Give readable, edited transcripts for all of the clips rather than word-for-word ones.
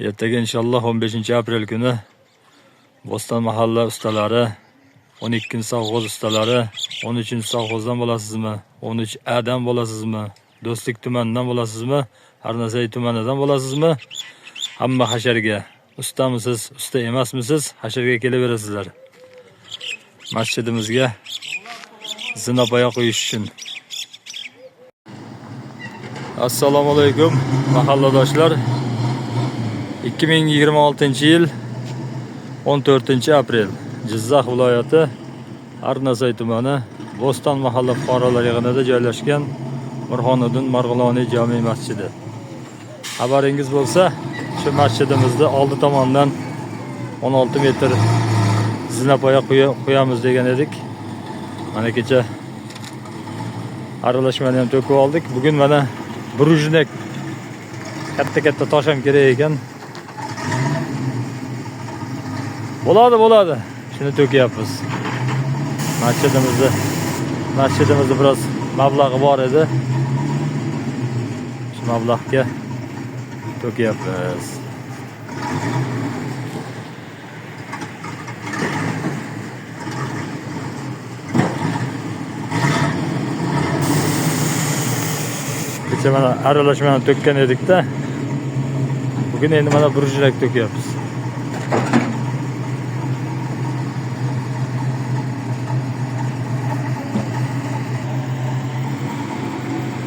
Ertaga inshaalloh 15-aprel kuni Bo'ston mahalla ustalari, 12-sovg'oz ustalari, 13-sovg'ozdan bo'lasizmi, 13A dan bo'lasizmi, Do'stlik tumanidan bo'lasizmi, Arnasay tumanidan bo'lasizmi? Hamma hasharga ustamisiz, usta emasmisiz, hasharga kelaverasizlar. Masjidimizga zinapoya qo'yish uchun. Assalomu alaykum mahalladoshlar. 2026-yil 14-aprel Jizzax viloyati Arnasay tumani Bo'ston mahalla fuqarolar yig'inida joylashgan Mirxoniddin Marg'iloniy jome masjidi. Xabaringiz bo'lsa, shu masjidimizda oldi tomondan 16 metr zinapoya qo'yamiz degan edik. Mana kecha aralashmani ham to'kib oldik. Bugun mana brujnek katta tosh ham kerak ekan. Bo'ladi. Shuni to'kyapmiz. Masjidimizda biroz mablag'i bor edi. Shu mablag'ga to'kyapmiz. Kecha mana aralashmani to'kkan edik-da. Bugun endi mana brujnak to'kyapmiz.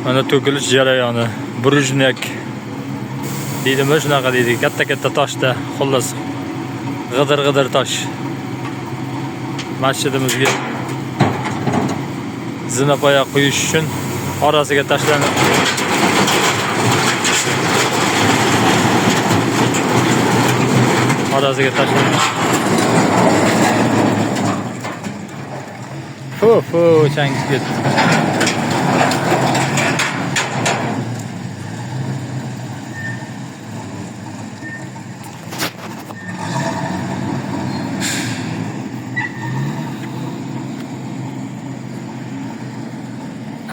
Mana to'kilish jarayoni. Brujnak deydimi, shunaqa deydi. Katta toshda, xullas g'idir tosh. Masjidimizga zinapoya qo'yish uchun orasiga tashlanib changib ketdi.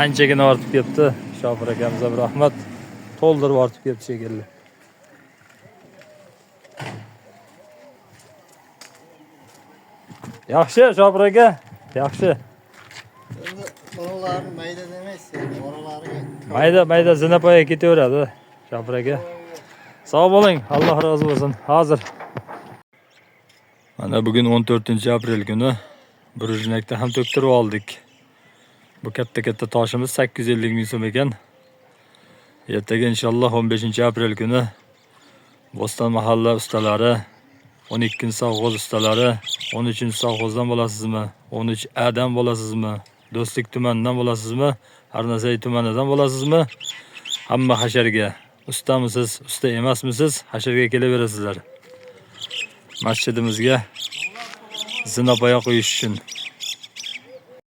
Anchagina ortib ketdi. Shofir akamizga rahmat. To'ldirib ortib ketdi shekilli. Yaxshi, Shofir aka. Yaxshi. Oralarni mayda demaysiz, oralariga. Mayda zinapoya ketaveradi, Shofir aka. Sog' bo'ling, Alloh rozi bo'lsin. Hozir. Mana bugun 14-aprel kuni brujnakda ham to'ktirib oldik. Bu katta toshimiz 850 ming so'm ekan. Ertaga inshaalloh 15-aprel kuni Bo'ston mahalla ustalari, 12-sovg'oz ustalari, 13-sovg'ozdan bo'lasizmi, 13A dan bo'lasizmi, Do'stlik tumanidan bo'lasizmi, Arnasay tumanidan bo'lasizmi? Hamma hasharga ustamisiz, usta emasmisiz, hasharga kelaverasizlar. Masjidimizga zinapoya qo'yish uchun.